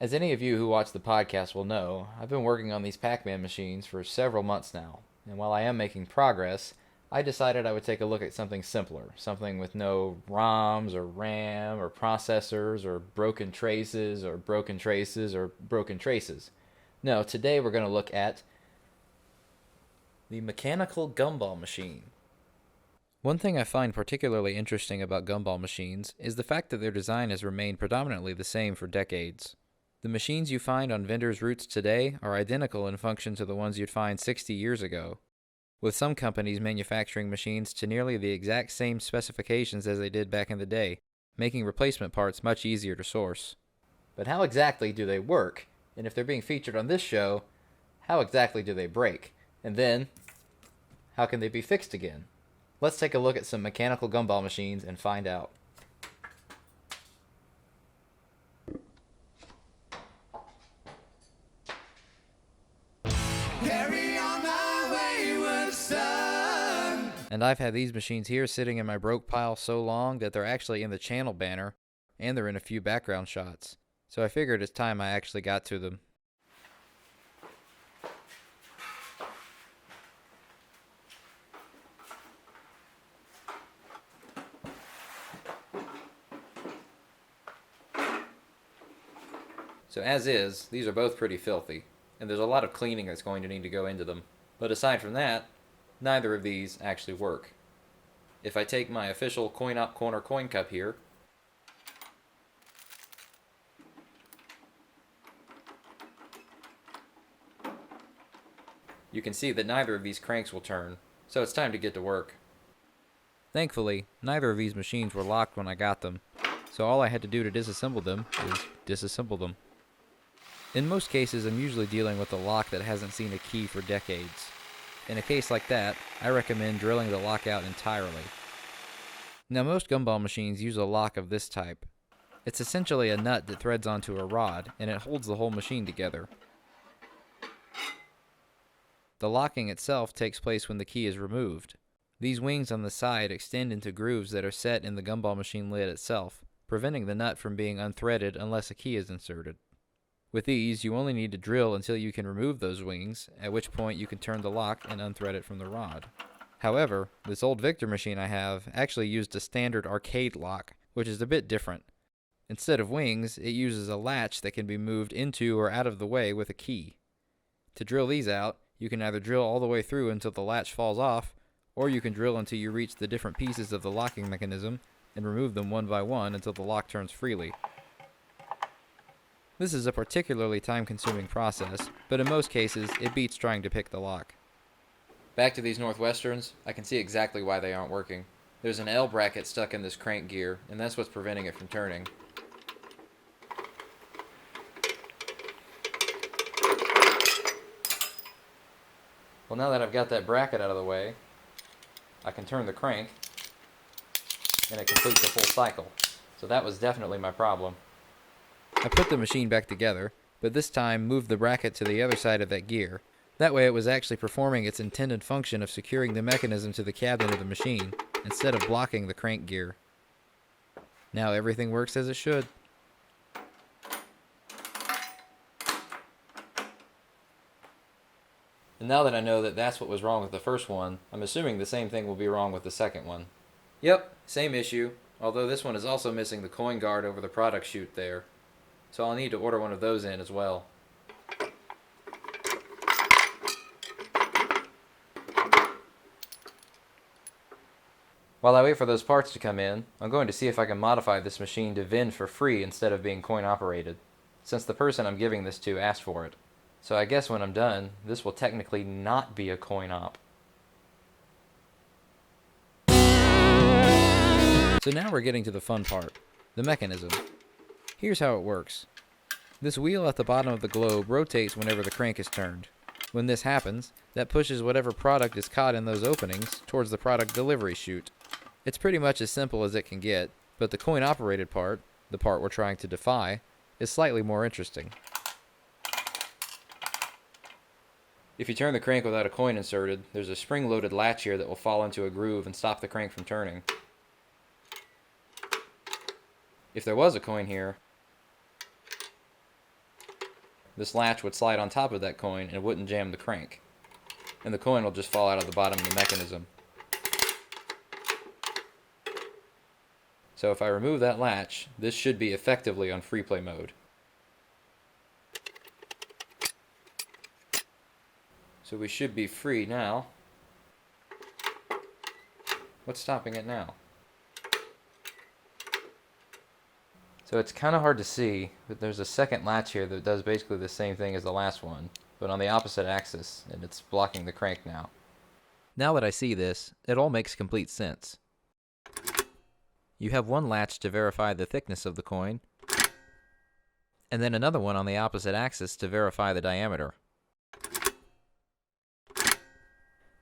As any of you who watch the podcast will know, I've been working on these Pac-Man machines for several months now, and while I am making progress, I decided I would take a look at something simpler, something with no ROMs or RAM or processors or broken traces or broken traces or broken traces. No, today we're going to look at the mechanical gumball machine. One thing I find particularly interesting about gumball machines is the fact that their design has remained predominantly the same for decades. The machines you find on vendors' routes today are identical in function to the ones you'd find 60 years ago, with some companies manufacturing machines to nearly the exact same specifications as they did back in the day, making replacement parts much easier to source. But how exactly do they work? And if they're being featured on this show, how exactly do they break? And then, how can they be fixed again? Let's take a look at some mechanical gumball machines and find out. Carry on my wayward son. And I've had these machines here sitting in my broke pile so long that they're actually in the channel banner, and they're in a few background shots. So I figured it's time I actually got to them. So as is, these are both pretty filthy, and there's a lot of cleaning that's going to need to go into them. But aside from that, neither of these actually work. If I take my official coin-op corner coin cup here, you can see that neither of these cranks will turn, so it's time to get to work. Thankfully, neither of these machines were locked when I got them, so all I had to do to disassemble them is disassemble them. In most cases, I'm usually dealing with a lock that hasn't seen a key for decades. In a case like that, I recommend drilling the lock out entirely. Now, most gumball machines use a lock of this type. It's essentially a nut that threads onto a rod, and it holds the whole machine together. The locking itself takes place when the key is removed. These wings on the side extend into grooves that are set in the gumball machine lid itself, preventing the nut from being unthreaded unless a key is inserted. With these, you only need to drill until you can remove those wings, at which point you can turn the lock and unthread it from the rod. However, this old Victor machine I have actually used a standard arcade lock, which is a bit different. Instead of wings, it uses a latch that can be moved into or out of the way with a key. To drill these out, you can either drill all the way through until the latch falls off, or you can drill until you reach the different pieces of the locking mechanism and remove them one by one until the lock turns freely. This is a particularly time-consuming process, but in most cases, it beats trying to pick the lock. Back to these Northwesterns, I can see exactly why they aren't working. There's an L bracket stuck in this crank gear, and that's what's preventing it from turning. Well, now that I've got that bracket out of the way, I can turn the crank, and it completes the full cycle. So that was definitely my problem. I put the machine back together, but this time moved the bracket to the other side of that gear. That way it was actually performing its intended function of securing the mechanism to the cabinet of the machine, instead of blocking the crank gear. Now everything works as it should. And now that I know that that's what was wrong with the first one, I'm assuming the same thing will be wrong with the second one. Yep, same issue, although this one is also missing the coin guard over the product chute there. So I'll need to order one of those in as well. While I wait for those parts to come in, I'm going to see if I can modify this machine to vend for free instead of being coin operated, since the person I'm giving this to asked for it. So I guess when I'm done, this will technically not be a coin op. So now we're getting to the fun part, the mechanism. Here's how it works. This wheel at the bottom of the globe rotates whenever the crank is turned. When this happens, that pushes whatever product is caught in those openings towards the product delivery chute. It's pretty much as simple as it can get, but the coin-operated part, the part we're trying to defy, is slightly more interesting. If you turn the crank without a coin inserted, there's a spring-loaded latch here that will fall into a groove and stop the crank from turning. If there was a coin here, this latch would slide on top of that coin and it wouldn't jam the crank. And the coin will just fall out of the bottom of the mechanism. So if I remove that latch, this should be effectively on free play mode. So we should be free now. What's stopping it now? So it's kind of hard to see, but there's a second latch here that does basically the same thing as the last one, but on the opposite axis, and it's blocking the crank now. Now that I see this, it all makes complete sense. You have one latch to verify the thickness of the coin, and then another one on the opposite axis to verify the diameter.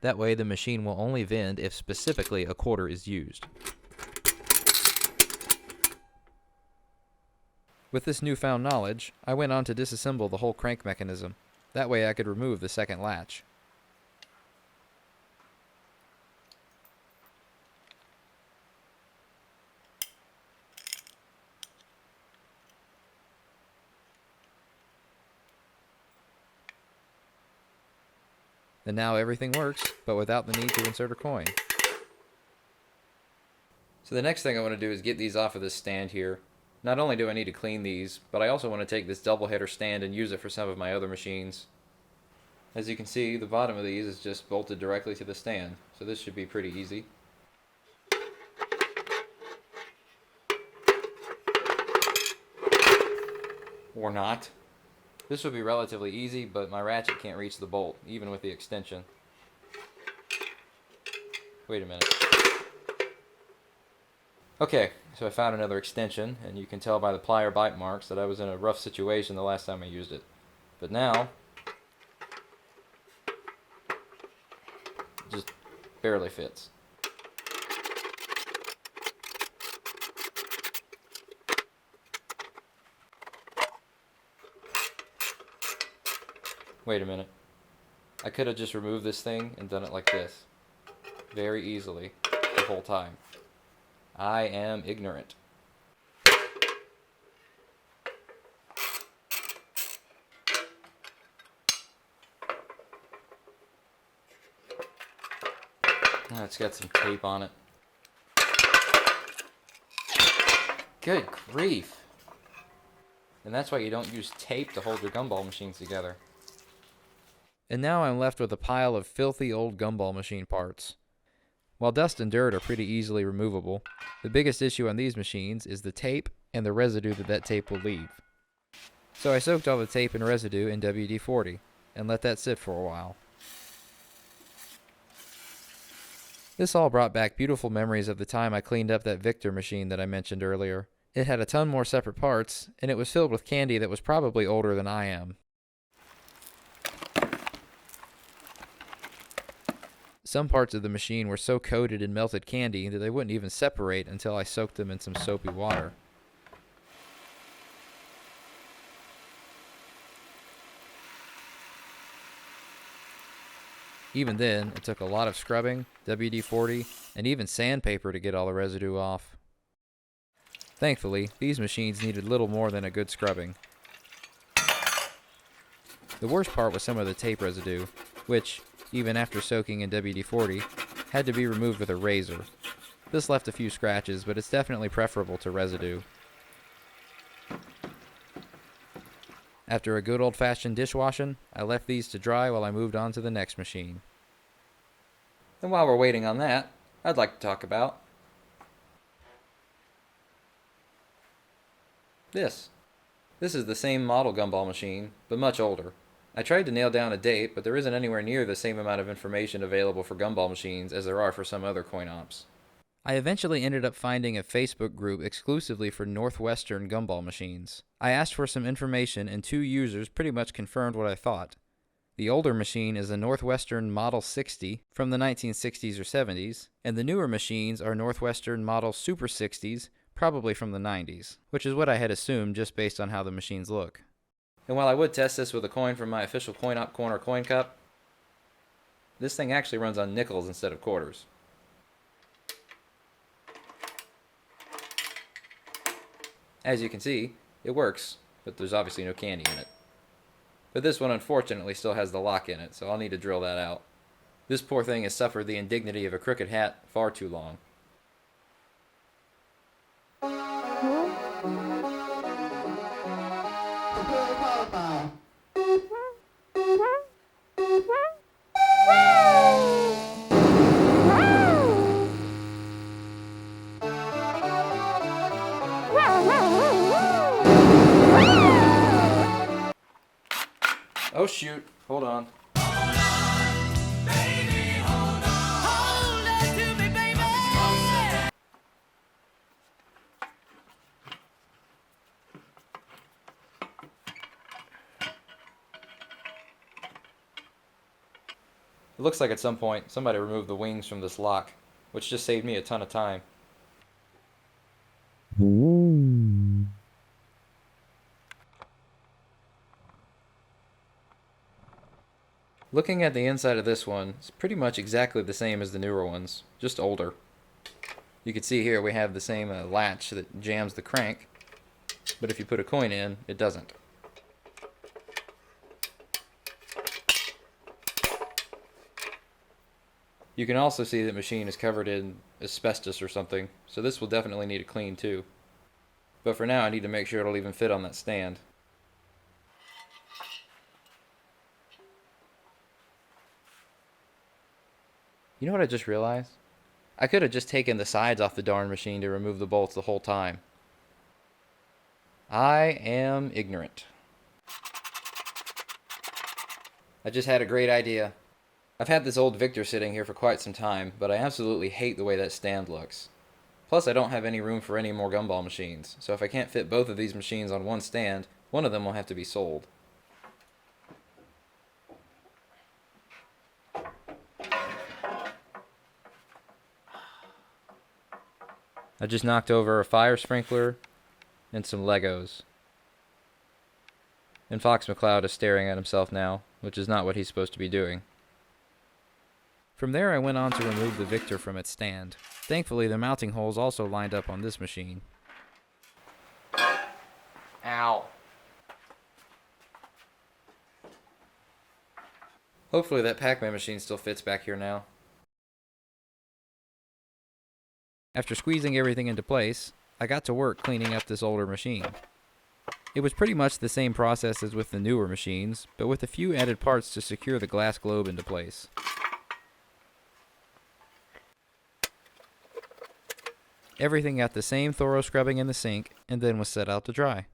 That way the machine will only vend if specifically a quarter is used. With this newfound knowledge, I went on to disassemble the whole crank mechanism. That way I could remove the second latch. And now everything works, but without the need to insert a coin. So the next thing I want to do is get these off of this stand here. Not only do I need to clean these, but I also want to take this double header stand and use it for some of my other machines. As you can see, the bottom of these is just bolted directly to the stand, so this should be pretty easy. Or not. This would be relatively easy, but my ratchet can't reach the bolt, even with the extension. Wait a minute. Okay, so I found another extension, and you can tell by the plier bite marks that I was in a rough situation the last time I used it. But now, it just barely fits. Wait a minute. I could have just removed this thing and done it like this. Very easily, the whole time. I am ignorant. Oh, it's got some tape on it. Good grief. And that's why you don't use tape to hold your gumball machines together. And now I'm left with a pile of filthy old gumball machine parts. While dust and dirt are pretty easily removable, the biggest issue on these machines is the tape and the residue that tape will leave. So I soaked all the tape and residue in WD-40 and let that sit for a while. This all brought back beautiful memories of the time I cleaned up that Victor machine that I mentioned earlier. It had a ton more separate parts, and it was filled with candy that was probably older than I am. Some parts of the machine were so coated in melted candy that they wouldn't even separate until I soaked them in some soapy water. Even then, it took a lot of scrubbing, WD-40, and even sandpaper to get all the residue off. Thankfully, these machines needed little more than a good scrubbing. The worst part was some of the tape residue, which, even after soaking in WD-40, had to be removed with a razor. This left a few scratches, but it's definitely preferable to residue. After a good old-fashioned dishwashing, I left these to dry while I moved on to the next machine. And while we're waiting on that, I'd like to talk about this. This is the same model gumball machine, but much older. I tried to nail down a date, but there isn't anywhere near the same amount of information available for gumball machines as there are for some other coin ops. I eventually ended up finding a Facebook group exclusively for Northwestern gumball machines. I asked for some information and 2 users pretty much confirmed what I thought. The older machine is a Northwestern Model 60 from the 1960s or 70s, and the newer machines are Northwestern Model Super 60s, probably from the 90s, which is what I had assumed just based on how the machines look. And while I would test this with a coin from my official Coin Op Corner coin cup, this thing actually runs on nickels instead of quarters. As you can see, it works, but there's obviously no candy in it. But this one unfortunately still has the lock in it, so I'll need to drill that out. This poor thing has suffered the indignity of a crooked hat far too long. Oh shoot, hold on. It looks like at some point somebody removed the wings from this lock, which just saved me a ton of time. Looking at the inside of this one, it's pretty much exactly the same as the newer ones, just older. You can see here we have the same latch that jams the crank, but if you put a coin in, it doesn't. You can also see that machine is covered in asbestos or something, so this will definitely need a clean too. But for now I need to make sure it'll even fit on that stand. You know what I just realized? I could have just taken the sides off the darn machine to remove the bolts the whole time. I am ignorant. I just had a great idea. I've had this old Victor sitting here for quite some time, but I absolutely hate the way that stand looks. Plus I don't have any room for any more Gumball machines, so if I can't fit both of these machines on one stand, one of them will have to be sold. I just knocked over a fire sprinkler and some Legos. And Fox McCloud is staring at himself now, which is not what he's supposed to be doing. From there I went on to remove the Victor from its stand. Thankfully the mounting holes also lined up on this machine. Ow. Hopefully that Pac-Man machine still fits back here now. After squeezing everything into place, I got to work cleaning up this older machine. It was pretty much the same process as with the newer machines, but with a few added parts to secure the glass globe into place. Everything got the same thorough scrubbing in the sink, and then was set out to dry.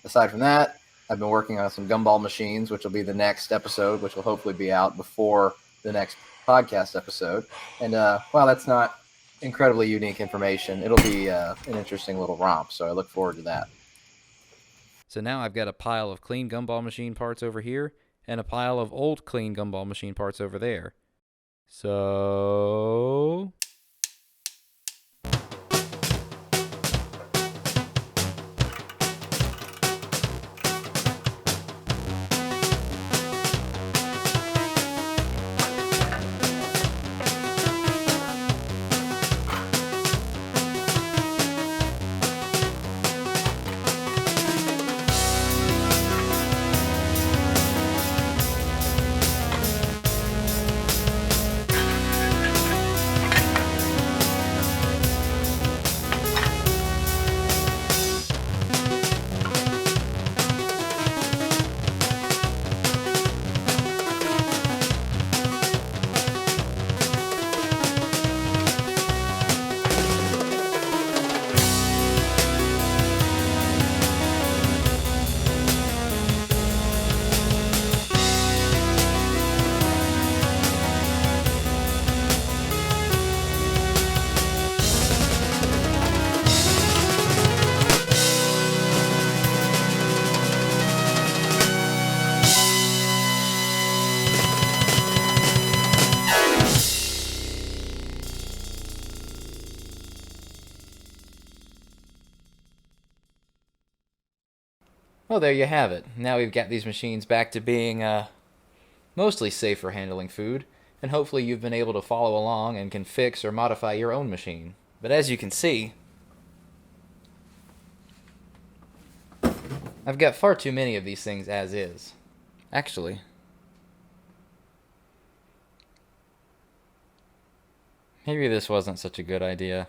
Aside from that, I've been working on some Gumball machines, which will be the next episode, which will hopefully be out before the next podcast episode. And while that's not incredibly unique information, it'll be an interesting little romp, so I look forward to that. So now I've got a pile of clean Gumball machine parts over here, and a pile of old clean Gumball machine parts over there. So... Well, there you have it. Now we've got these machines back to being mostly safe for handling food, and hopefully you've been able to follow along and can fix or modify your own machine. But as you can see, I've got far too many of these things as is. Actually, maybe this wasn't such a good idea.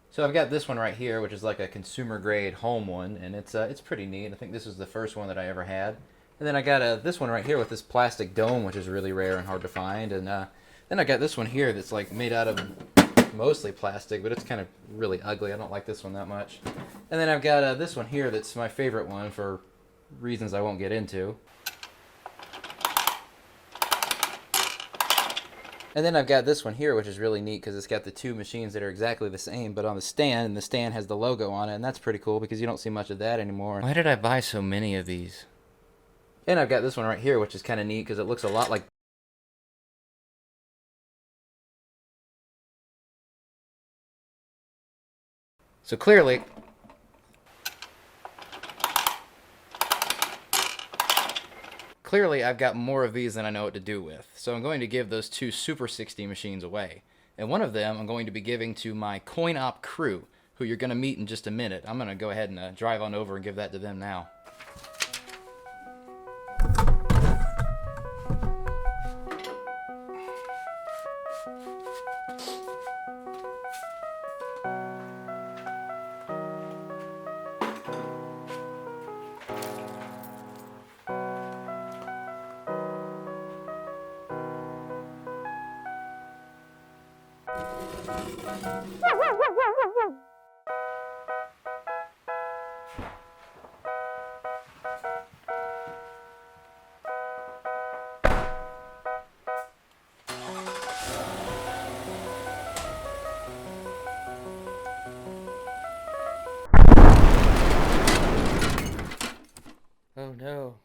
So I've got this one right here, which is like a consumer grade home one, and it's pretty neat. I think this was the first one that I ever had. And then I got this one right here with this plastic dome, which is really rare and hard to find. And then I got this one here that's like made out of mostly plastic, but it's kind of really ugly. I don't like this one that much. And then I've got this one here that's my favorite one for reasons I won't get into. And then I've got this one here, which is really neat because it's got the two machines that are exactly the same, but on the stand, and the stand has the logo on it, and that's pretty cool because you don't see much of that anymore. Why did I buy so many of these? And I've got this one right here, which is kind of neat because it looks a lot like... So clearly... Clearly, I've got more of these than I know what to do with, so I'm going to give those two Super 60 machines away. And one of them I'm going to be giving to my coin op crew, who you're going to meet in just a minute. I'm going to go ahead and drive on over and give that to them now. Oh no.